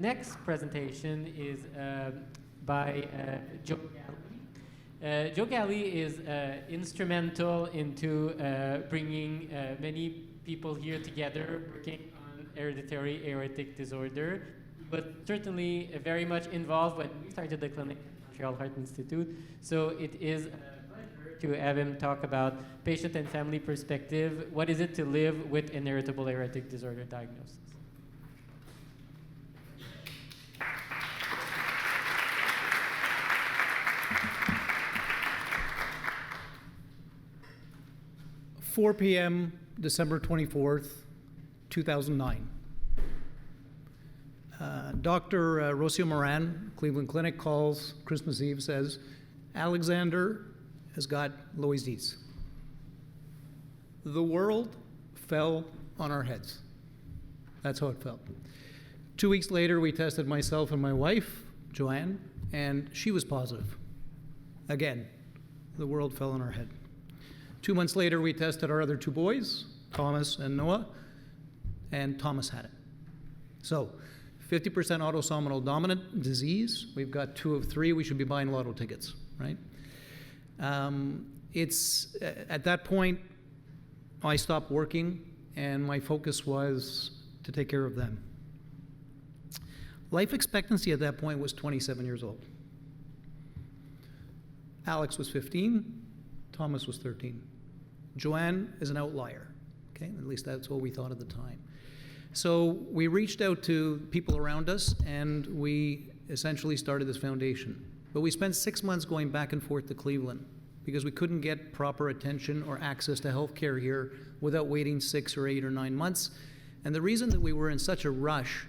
next presentation is by Joe Galli. Joe Galli is instrumental into bringing many people here together working on hereditary aortic disorder, but certainly very much involved when we started the clinic at Montreal Heart Institute. So it is a pleasure to have him talk about patient and family perspective. What is it to live with an heritable aortic disorder diagnosis? 4 p.m., December 24th, 2009. Dr. Rocio Moran, Cleveland Clinic, calls Christmas Eve, says, Alexander has got Loeys-Dietz. The world fell on our heads. That's how it felt. 2 weeks later, we tested myself and my wife, Joanne, and she was positive. Again, the world fell on our head. 2 months later, we tested our other two boys, Thomas and Noah, and Thomas had it. So, 50% autosomal dominant disease. We've got 2 of 3. We should be buying lotto tickets, right? It's at that point, I stopped working, and my focus was to take care of them. Life expectancy at that point was 27 years old. Alex was 15, Thomas was 13. Joanne is an outlier, okay? At least that's what we thought at the time. So we reached out to people around us, and we essentially started this foundation. But we spent 6 months going back and forth to Cleveland because we couldn't get proper attention or access to health care here without waiting 6 or 8 or 9 months. And the reason that we were in such a rush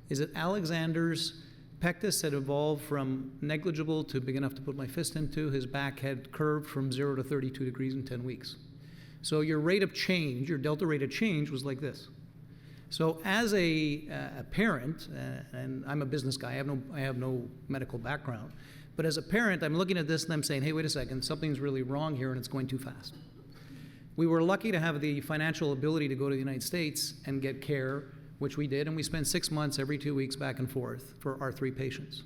is that Alexander's pectus had evolved from negligible to big enough to put my fist into. His back had curved from 0 to 32 degrees in 10 weeks. So your rate of change, your delta rate of change was like this. So as a parent, and I'm a business guy, I have no medical background, but as a parent, I'm looking at this and I'm saying, hey, wait a second, something's really wrong here and it's going too fast. We were lucky to have the financial ability to go to the United States and get care, which we did, and we spent 6 months every 2 weeks back and forth for our 3 patients.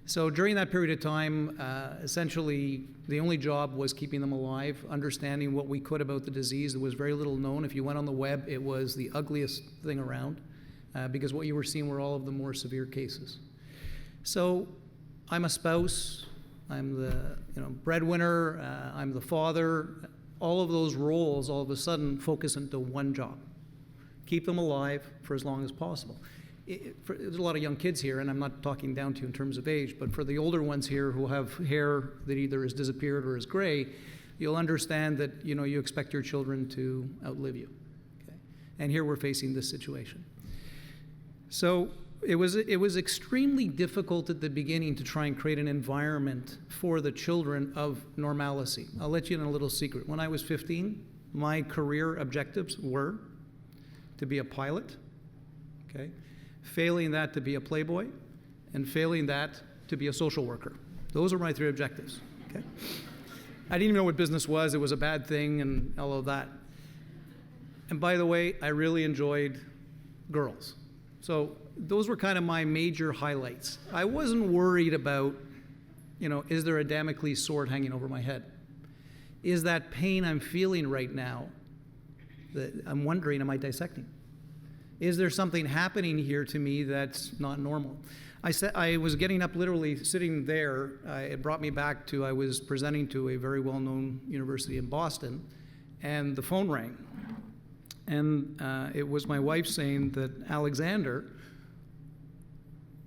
So during that period of time, essentially the only job was keeping them alive, understanding what we could about the disease. There was very little known. If you went on the web, it was the ugliest thing around because what you were seeing were all of the more severe cases. So I'm a spouse, I'm the breadwinner, I'm the father. All of those roles all of a sudden focus into one job. Keep them alive for as long as possible. There's a lot of young kids here, and I'm not talking down to you in terms of age, but for the older ones here who have hair that either has disappeared or is gray, you'll understand that you expect your children to outlive you. Okay? And here we're facing this situation. So it was extremely difficult at the beginning to try and create an environment for the children of normalcy. I'll let you in a little secret. When I was 15, my career objectives were to be a pilot, okay? Failing that, to be a playboy, and failing that, to be a social worker. Those are my 3 objectives, okay? I didn't even know what business was. It was a bad thing and all of that. And by the way, I really enjoyed girls. So those were kind of my major highlights. I wasn't worried about, is there a Damocles sword hanging over my head? Is that pain I'm feeling right now, that I'm wondering, am I dissecting? Is there something happening here to me that's not normal? I was getting up, literally sitting there. It brought me back to, I was presenting to a very well-known university in Boston, and the phone rang. And it was my wife saying that Alexander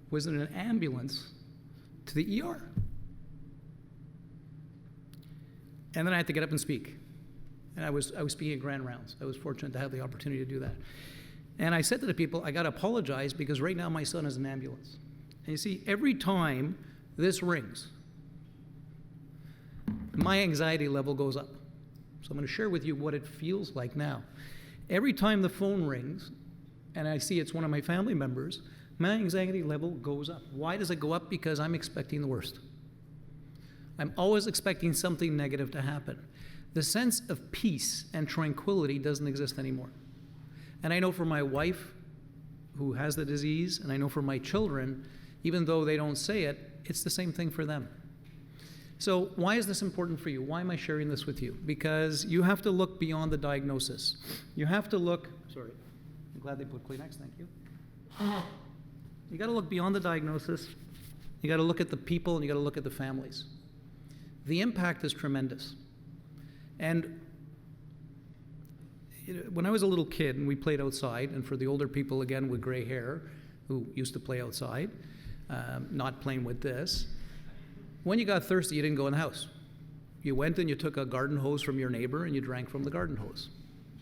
was in an ambulance to the ER. And then I had to get up and speak. And I was speaking at Grand Rounds. I was fortunate to have the opportunity to do that. And I said to the people, I got to apologize because right now my son is in an ambulance. And you see, every time this rings, my anxiety level goes up. So I'm going to share with you what it feels like now. Every time the phone rings and I see it's one of my family members, my anxiety level goes up. Why does it go up? Because I'm expecting the worst. I'm always expecting something negative to happen. The sense of peace and tranquility doesn't exist anymore. And I know for my wife, who has the disease, and I know for my children, even though they don't say it, it's the same thing for them. So why is this important for you? Why am I sharing this with you? Because you have to look beyond the diagnosis. You have to look, sorry, I'm glad they put Kleenex, thank you. You got to look beyond the diagnosis. You got to look at the people, and you got to look at the families. The impact is tremendous. And when I was a little kid and we played outside, and for the older people again with gray hair who used to play outside, not playing with this, when you got thirsty, you didn't go in the house. You went and you took a garden hose from your neighbor and you drank from the garden hose,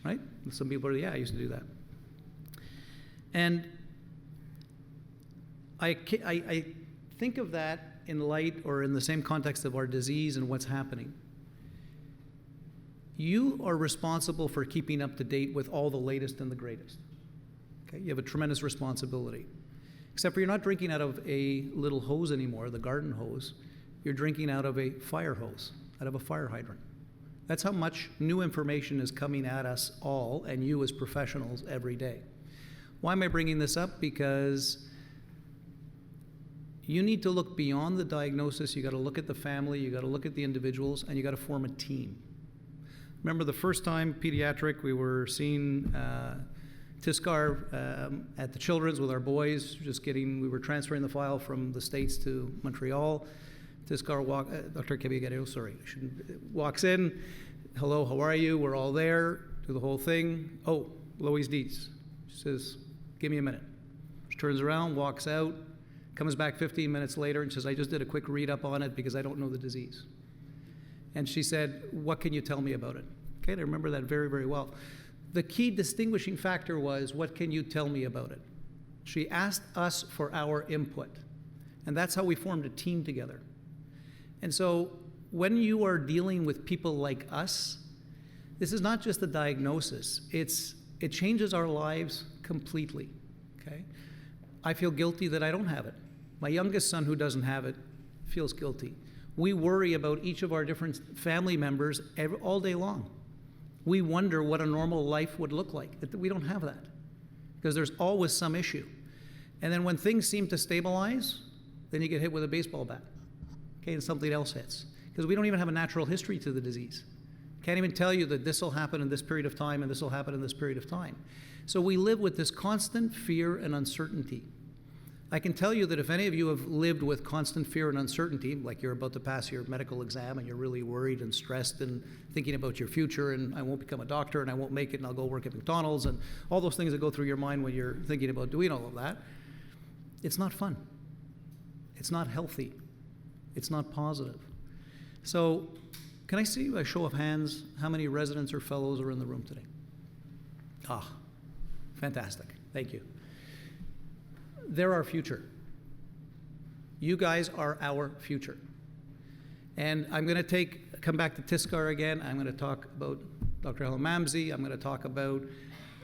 right? And some people are, yeah, I used to do that. And I think of that in light or in the same context of our disease and what's happening. You are responsible for keeping up to date with all the latest and the greatest. Okay? You have a tremendous responsibility. Except for you're not drinking out of a little hose anymore, the garden hose. You're drinking out of a fire hose, out of a fire hydrant. That's how much new information is coming at us all and you as professionals every day. Why am I bringing this up? Because you need to look beyond the diagnosis. You got to look at the family, you got to look at the individuals, and you got to form a team. Remember the first time pediatric, we were seeing Tiskar at the Children's with our boys, we were transferring the file from the States to Montreal. Tiskar Dr. Kebigadeo, walks in. Hello, how are you? We're all there. Do the whole thing. Oh, Loeys-Dietz. She says, give me a minute. She turns around, walks out, comes back 15 minutes later and says, I just did a quick read up on it because I don't know the disease. And she said, what can you tell me about it? Okay, I remember that very, very well. The key distinguishing factor was, what can you tell me about it? She asked us for our input. And that's how we formed a team together. And so when you are dealing with people like us, this is not just a diagnosis. It changes our lives completely, okay? I feel guilty that I don't have it. My youngest son, who doesn't have it, feels guilty. We worry about each of our different family members all day long. We wonder what a normal life would look like. We don't have that because there's always some issue. And then when things seem to stabilize, then you get hit with a baseball bat, okay, and something else hits. Because we don't even have a natural history to the disease. Can't even tell you that this will happen in this period of time and this will happen in this period of time. So we live with this constant fear and uncertainty. I can tell you that if any of you have lived with constant fear and uncertainty, like you're about to pass your medical exam and you're really worried and stressed and thinking about your future and I won't become a doctor and I won't make it and I'll go work at McDonald's and all those things that go through your mind when you're thinking about doing all of that, it's not fun. It's not healthy. It's not positive. So can I see a show of hands how many residents or fellows are in the room today? Ah, fantastic. Thank you. They're our future. You guys are our future. And I'm going to come back to Tiskar again. I'm going to talk about Dr. Helen Mamsie. I'm going to talk about,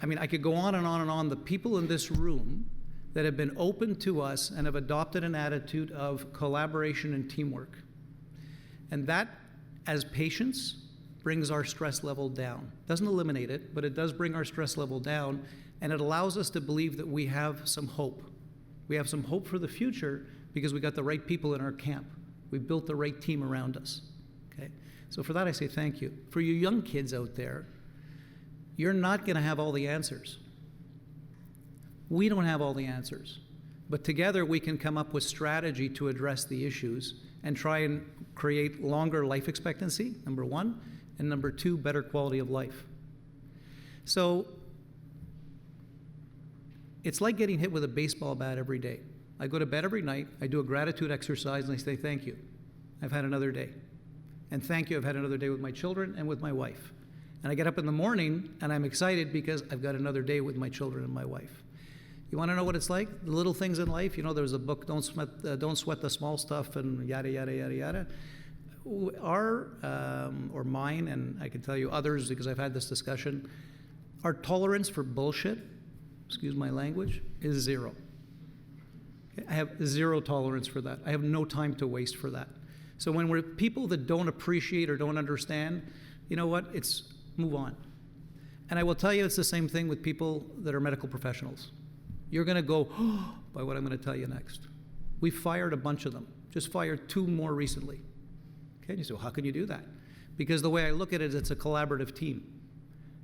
I could go on and on and on. The people in this room that have been open to us and have adopted an attitude of collaboration and teamwork. And that, as patients, brings our stress level down. Doesn't eliminate it, but it does bring our stress level down, and it allows us to believe that we have some hope. We have some hope for the future because we got the right people in our camp. We built the right team around us, okay? So for that, I say thank you. For you young kids out there, you're not gonna have all the answers. We don't have all the answers, but together we can come up with strategy to address the issues and try and create longer life expectancy, number one, and number two, better quality of life. So it's like getting hit with a baseball bat every day. I go to bed every night, I do a gratitude exercise, and I say, thank you. I've had another day. And thank you, I've had another day with my children and with my wife. And I get up in the morning, and I'm excited because I've got another day with my children and my wife. You want to know what it's like? The little things in life. You know, there's a book, Don't Sweat the Small Stuff, and yada, yada, yada, yada. Or mine, and I can tell you others because I've had this discussion, our tolerance for bullshit, excuse my language, is zero. Okay? I have zero tolerance for that. I have no time to waste for that. So when we're people that don't appreciate or don't understand, you know what? Move on. And I will tell you it's the same thing with people that are medical professionals. You're going to go, oh, by what I'm going to tell you next. We fired a bunch of them. Just fired 2 more recently. Okay, and you say, well, how can you do that? Because the way I look at it, it's a collaborative team.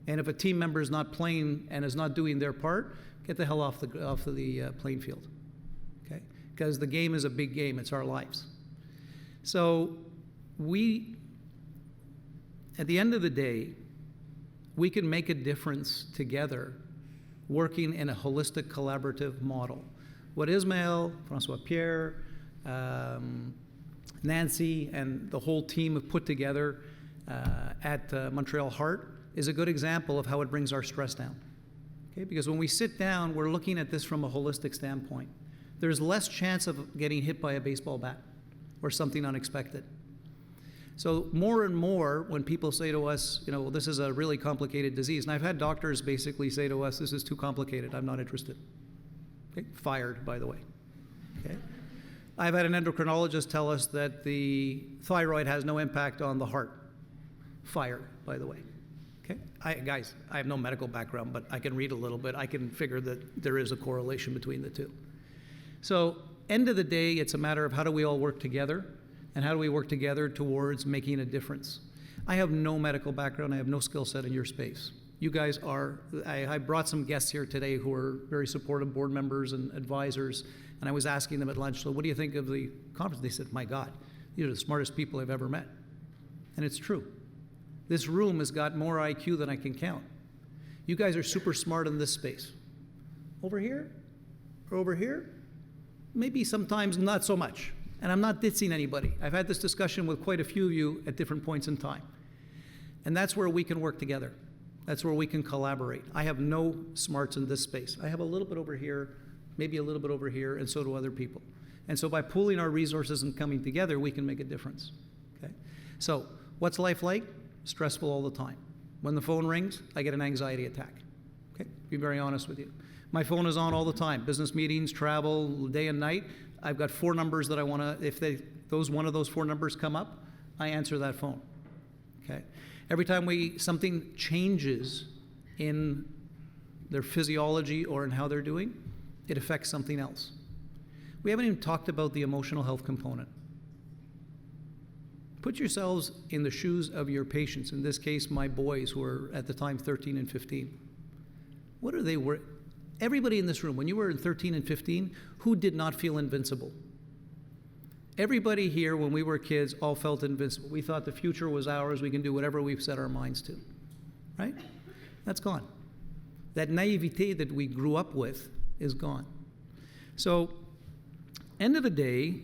And if a team member is not playing and is not doing their part, get the hell off the playing field. Okay? Because the game is a big game. It's our lives. So at the end of the day, we can make a difference together working in a holistic collaborative model. What Ismail, Francois Pierre, Nancy, and the whole team have put together at Montreal Heart is a good example of how it brings our stress down. Okay? Because when we sit down, we're looking at this from a holistic standpoint. There's less chance of getting hit by a baseball bat or something unexpected. So more and more, when people say to us, you know, well, this is a really complicated disease, and I've had doctors basically say to us, this is too complicated, I'm not interested. Okay? Fired, by the way. Okay? I've had an endocrinologist tell us that the thyroid has no impact on the heart. Fired, by the way. Okay? Guys, I have no medical background, but I can read a little bit. I can figure that there is a correlation between the two. So, end of the day, it's a matter of how do we all work together, and how do we work together towards making a difference. I have no medical background. I have no skill set in your space. You guys are, I brought some guests here today who are very supportive board members and advisors, and I was asking them at lunch, so what do you think of the conference? They said, my God, these are the smartest people I've ever met. And it's true. This room has got more IQ than I can count. You guys are super smart in this space. Over here, or over here, maybe sometimes not so much. And I'm not ditsing anybody. I've had this discussion with quite a few of you at different points in time. And that's where we can work together. That's where we can collaborate. I have no smarts in this space. I have a little bit over here, maybe a little bit over here, and so do other people. And so by pooling our resources and coming together, we can make a difference. Okay? So what's life like? Stressful all the time. When the phone rings, I get an anxiety attack. Okay? Be very honest with you. My phone is on all the time. Business meetings, travel, day and night. I've got 4 numbers that I want to, if one of those 4 numbers come up, I answer that phone. Okay? Every time something changes in their physiology or in how they're doing, it affects something else. We haven't even talked about the emotional health component. Put yourselves in the shoes of your patients, in this case, my boys who were at the time 13 and 15. What are they worth? Everybody in this room, when you were 13 and 15, who did not feel invincible? Everybody here, when we were kids, all felt invincible. We thought the future was ours. We can do whatever we've set our minds to. Right? That's gone. That naivete that we grew up with is gone. So, end of the day,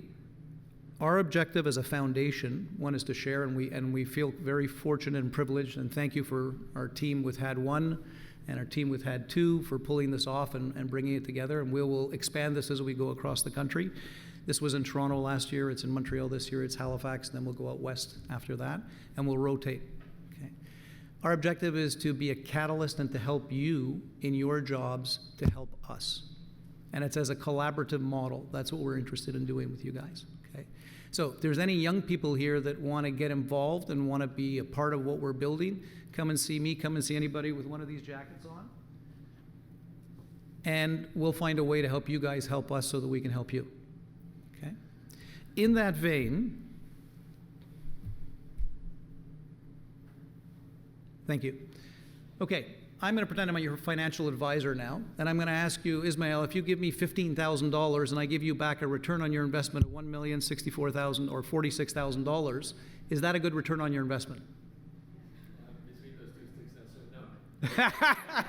our objective as a foundation, one is to share, and we feel very fortunate and privileged, and thank you for our team with HAD1 and our team with HAD2 for pulling this off and bringing it together, and we will expand this as we go across the country. This was in Toronto last year, it's in Montreal this year, it's Halifax, and then we'll go out west after that, and we'll rotate. Okay. Our objective is to be a catalyst and to help you in your jobs to help us. And it's as a collaborative model. That's what we're interested in doing with you guys. Okay. So if there's any young people here that want to get involved and want to be a part of what we're building, come and see me, come and see anybody with one of these jackets on. And we'll find a way to help you guys help us so that we can help you. Okay? In that vein, thank you. Okay, I'm going to pretend I'm your financial advisor now, and I'm going to ask you, Ismail, if you give me $15,000 and I give you back a return on your investment of $1,064,000 or $46,000, is that a good return on your investment? Between those two sticks, no.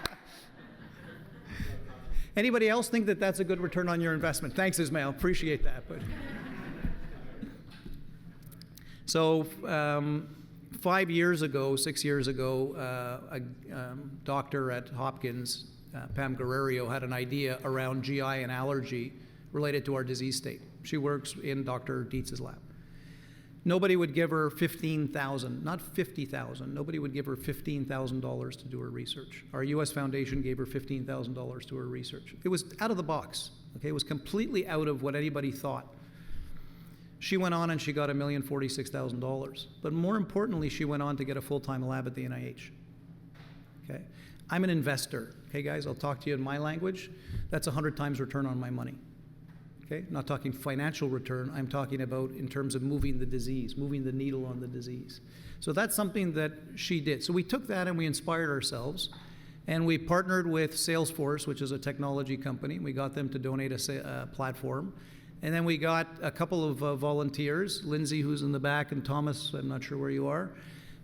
Anybody else think that that's a good return on your investment? Thanks, Ismail. Appreciate that. But so 5 years ago, 6 years ago, a doctor at Hopkins, Pam Guerrero, had an idea around GI and allergy related to our disease state. She works in Dr. Dietz's lab. Nobody would give her $15,000, not $50,000. Nobody would give her $15,000 to do her research. Our U.S. Foundation gave her $15,000 to her research. It was out of the box. Okay, it was completely out of what anybody thought. She went on and she got $1,046,000. But more importantly, she went on to get a full-time lab at the NIH. Okay, I'm an investor. Okay, guys, I'll talk to you in my language. That's 100 times return on my money. Okay, not talking financial return. I'm talking about in terms of moving the disease, moving the needle on the disease. So that's something that she did. So we took that and we inspired ourselves, and we partnered with Salesforce, which is a technology company. We got them to donate a platform. And then we got a couple of volunteers, Lindsay, who's in the back, and Thomas, I'm not sure where you are.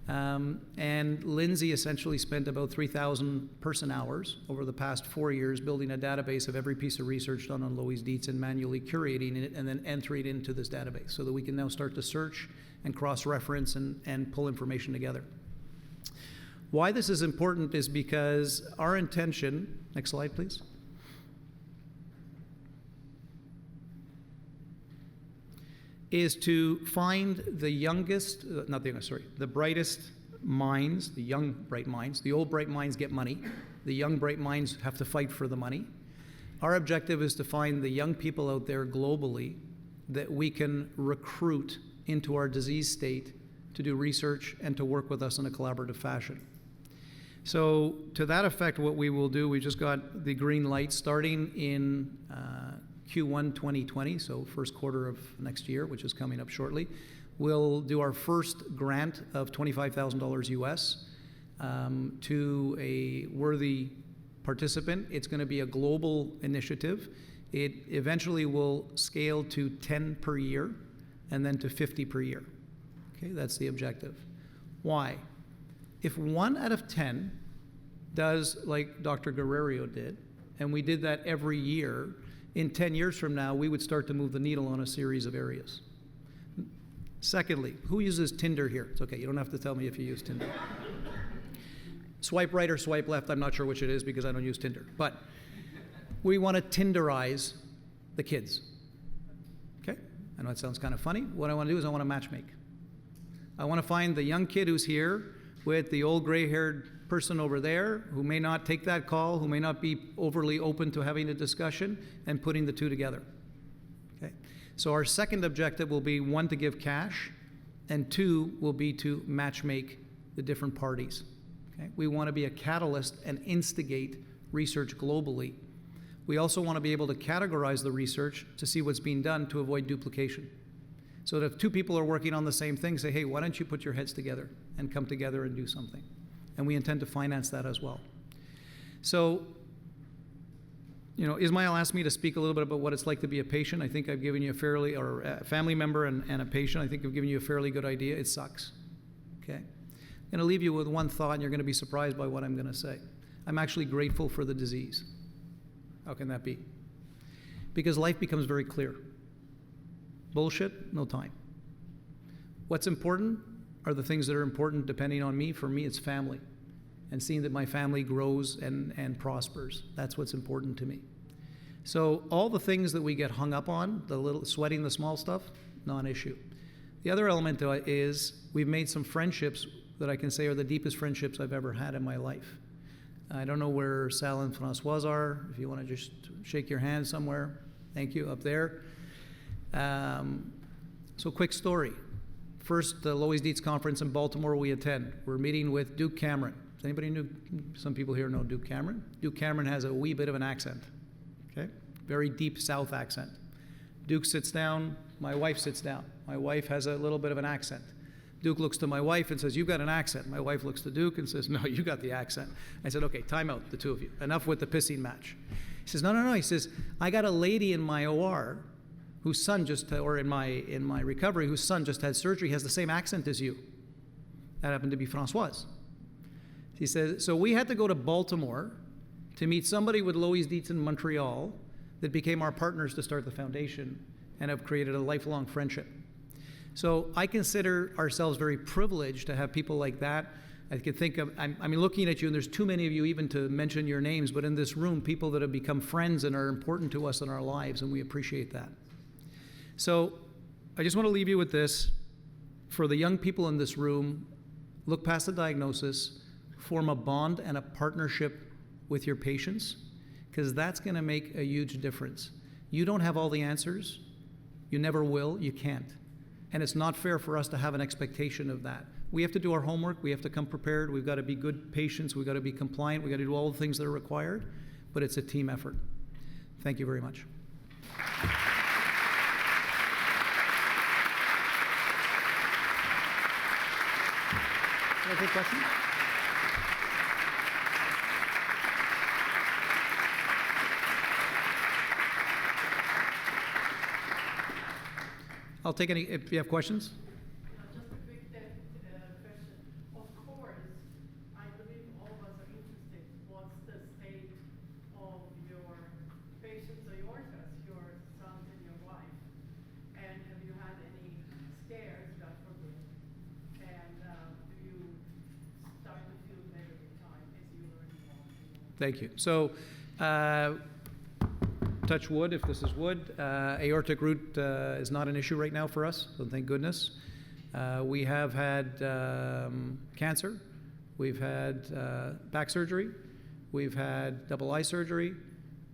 And Lindsay essentially spent about 3,000 person hours over the past 4 years building a database of every piece of research done on Loeys-Dietz and manually curating it and then entering it into this database so that we can now start to search and cross-reference and pull information together. Why this is important is because our intention, next slide please, is to find the youngest, the brightest minds, the young bright minds. The old bright minds get money. The young bright minds have to fight for the money. Our objective is to find the young people out there globally that we can recruit into our disease state to do research and to work with us in a collaborative fashion. So to that effect, what we will do, we just got the green light starting in Q1 2020, so first quarter of next year, which is coming up shortly. We'll do our first grant of $25,000 US to a worthy participant. It's going to be a global initiative. It eventually will scale to 10 per year and then to 50 per year. Okay, that's the objective. Why? If 1 out of 10 does like Dr. Guerrero did, and we did that every year, in 10 years from now, we would start to move the needle on a series of areas. Secondly, who uses Tinder here? It's okay, you don't have to tell me if you use Tinder. Swipe right or swipe left, I'm not sure which it is because I don't use Tinder. But we want to Tinderize the kids. Okay? I know it sounds kind of funny. What I want to do is I want to matchmake. I want to find the young kid who's here with the old gray-haired person over there who may not take that call, who may not be overly open to having a discussion, and putting the two together. Okay? So our second objective will be 1, to give cash, and 2 will be to matchmake the different parties. Okay? We want to be a catalyst and instigate research globally. We also want to be able to categorize the research to see what's being done to avoid duplication. So that if 2 people are working on the same thing, say, hey, why don't you put your heads together and come together and do something? And we intend to finance that as well. So, you know, Ismail asked me to speak a little bit about what it's like to be a patient. I think I've given you a fairly, or a family member and a patient, I think I've given you a fairly good idea. It sucks, okay? I'm gonna leave you with one thought and you're gonna be surprised by what I'm gonna say. I'm actually grateful for the disease. How can that be? Because life becomes very clear. Bullshit, no time. What's important are the things that are important depending on me. For me, it's family. And seeing that my family grows and prospers. That's what's important to me. So all the things that we get hung up on, the little sweating the small stuff, non-issue. The other element is we've made some friendships that I can say are the deepest friendships I've ever had in my life. I don't know where Sal and Francoise are. If you want to just shake your hand somewhere. Thank you, up there. So quick story. First, the Loeys-Dietz conference in Baltimore we attend. We're meeting with Duke Cameron. Does anybody know? Some people here know Duke Cameron. Duke Cameron has a wee bit of an accent, okay? Very deep South accent. Duke sits down, my wife sits down. My wife has a little bit of an accent. Duke looks to my wife and says, "You've got an accent." My wife looks to Duke and says, "No, you got the accent." I said, "Okay, time out, the two of you. Enough with the pissing match." He says, "No." He says, "I got a lady in my OR whose son just, or in my recovery, whose son just had surgery, has the same accent as you." That happened to be Francoise. He says, so we had to go to Baltimore to meet somebody with Loeys-Dietz in Montreal that became our partners to start the foundation and have created a lifelong friendship. So I consider ourselves very privileged to have people like that. I can think of, I mean, looking at you, and there's too many of you even to mention your names, but in this room, people that have become friends and are important to us in our lives, and we appreciate that. So I just want to leave you with this. For the young people in this room, look past the diagnosis, form a bond and a partnership with your patients, because that's going to make a huge difference. You don't have all the answers. You never will. You can't. And it's not fair for us to have an expectation of that. We have to do our homework. We have to come prepared. We've got to be good patients. We've got to be compliant. We've got to do all the things that are required. But it's a team effort. Thank you very much. Can I take questions? I'll take any, if you have questions. Just a quick question. Of course, I believe all of us are interested. What's the state of your patients or yours, your sons and your wife? And have you had any scares, God forbid? And do you start to feel better with time as you learn more? Thank you. So, touch wood, if this is wood. Aortic root is not an issue right now for us, so thank goodness. We have had cancer. We've had back surgery. We've had double eye surgery,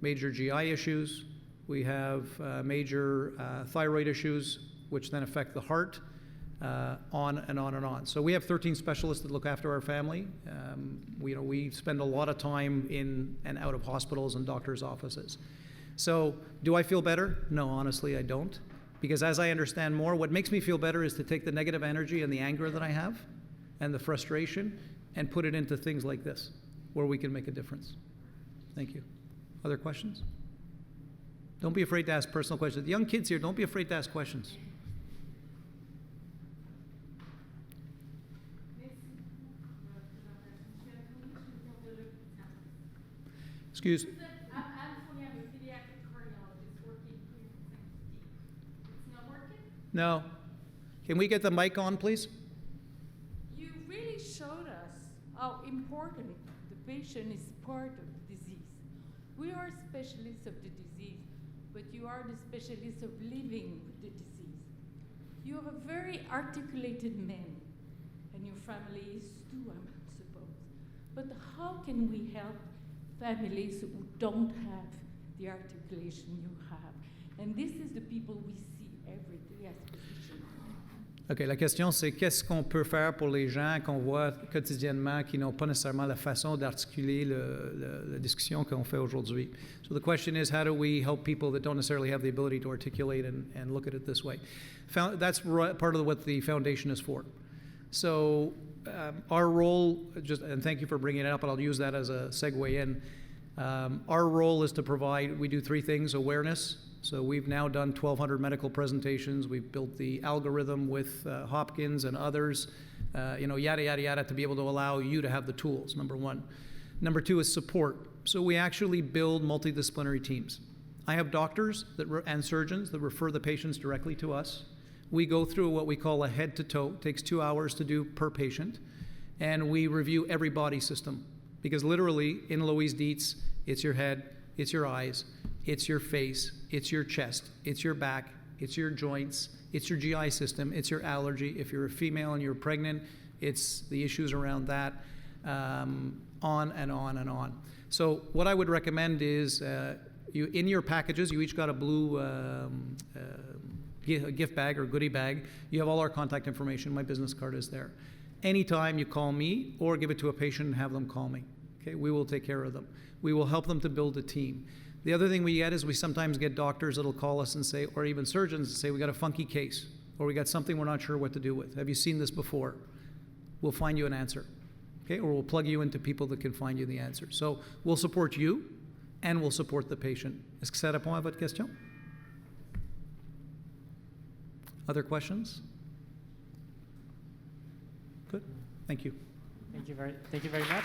major GI issues. We have major thyroid issues, which then affect the heart, on and on and on. So we have 13 specialists that look after our family. We spend a lot of time in and out of hospitals and doctors' offices. So do I feel better? No, honestly, I don't. Because as I understand more, what makes me feel better is to take the negative energy and the anger that I have and the frustration and put it into things like this, where we can make a difference. Thank you. Other questions? Don't be afraid to ask personal questions. The young kids here, don't be afraid to ask questions. Excuse me. No. Can we get the mic on, please? You really showed us how important the patient is part of the disease. We are specialists of the disease, but you are the specialists of living with the disease. You have a very articulated man, and your family is too, I suppose. But how can we help families who don't have the articulation you have? And this is the people we see every day as physicians. OK, la question, c'est qu'est-ce qu'on peut faire pour les gens qu'on voit quotidiennement qui n'ont pas nécessairement la façon d'articuler la discussion qu'on fait aujourd'hui. So the question is, how do we help people that don't necessarily have the ability to articulate and look at it this way? That's part of what the foundation is for. So our role, and thank you for bringing it up, and I'll use that as a segue in. Our role is to provide, we do three things: awareness. So we've now done 1,200 medical presentations. We've built the algorithm with Hopkins and others, yada, yada, yada, to be able to allow you to have the tools, number one. Number two is support. So we actually build multidisciplinary teams. I have doctors and surgeons that refer the patients directly to us. We go through what we call a head-to-toe. It takes 2 hours to do per patient. And we review every body system. Because literally, in Loeys-Dietz, it's your head, it's your eyes, it's your face, it's your chest, it's your back, it's your joints, it's your GI system, it's your allergy. If you're a female and you're pregnant, it's the issues around that, on and on and on. So what I would recommend is, in your packages, you each got a blue gift bag or goodie bag. You have all our contact information. My business card is there. Anytime you call me or give it to a patient and have them call me, okay, we will take care of them. We will help them to build a team. The other thing we get is we sometimes get doctors that'll call us and say, or even surgeons and say, we got a funky case, or we got something we're not sure what to do with. Have you seen this before? We'll find you an answer, okay? Or we'll plug you into people that can find you the answer. So we'll support you, and we'll support the patient. Est-ce que ça répond à votre question? Other questions? Good. Thank you. Thank you very much.